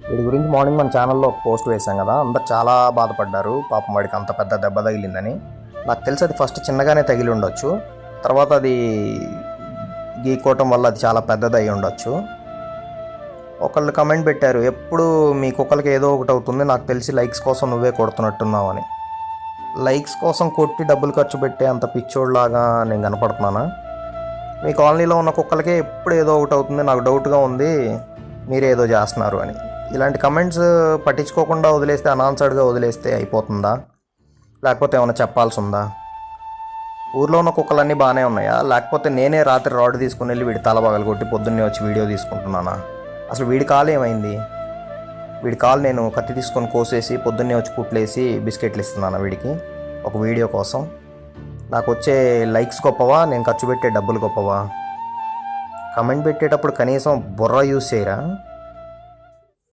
వీడి గురించి మార్నింగ్ మన ఛానల్లో ఒక పోస్ట్ వేసాం కదా, అందరు చాలా బాధపడ్డారు. పాపం వాడికి అంత పెద్ద దెబ్బ తగిలిందని. నాకు తెలిసి అది ఫస్ట్ చిన్నగానే తగిలి ఉండొచ్చు, తర్వాత అది గీకోవటం వల్ల అది చాలా పెద్దది అయి ఉండొచ్చు. ఒకళ్ళు కమెంట్ పెట్టారు, ఎప్పుడు మీ కుక్కలకి ఏదో ఒకటి అవుతుంది, నాకు తెలిసి లైక్స్ కోసం నువ్వే కొడుతున్నట్టున్నావు అని. లైక్స్ కోసం కొట్టి డబ్బులు ఖర్చు పెట్టే అంత పిచ్చోడ్లాగా నేను కనపడుతున్నానా? మీ కాలనీలో ఉన్న కుక్కలకే ఎప్పుడు ఏదో ఒకటి అవుతుంది, నాకు డౌట్గా ఉంది, మీరేదో చేస్తున్నారు అని. ఇలాంటి కమెంట్స్ పట్టించుకోకుండా వదిలేస్తే, అనాన్సర్డ్గా వదిలేస్తే అయిపోతుందా? లేకపోతే ఏమైనా చెప్పాల్సి ఉందా? ఊర్లో ఉన్న కుక్కలన్నీ బాగానే ఉన్నాయా? లేకపోతే నేనే రాత్రి రాడ్ తీసుకుని వెళ్ళి వీడి తల పగలగొట్టి పొద్దున్నే వచ్చి వీడియో తీసుకుంటున్నానా? అసలు వీడి కాలు ఏమైంది? వీడి కాలు నేను కత్తి తీసుకొని కోసేసి పొద్దున్నే వచ్చి కుట్లేసి బిస్కెట్లు ఇస్తున్నాను వీడికి ఒక వీడియో కోసం. నాకు వచ్చే లైక్స్ గొప్పవా, నేను ఖర్చు పెట్టే డబ్బులు గొప్పవా? కమెంట్ పెట్టేటప్పుడు కనీసం బుర్ర యూజ్ చేయరా?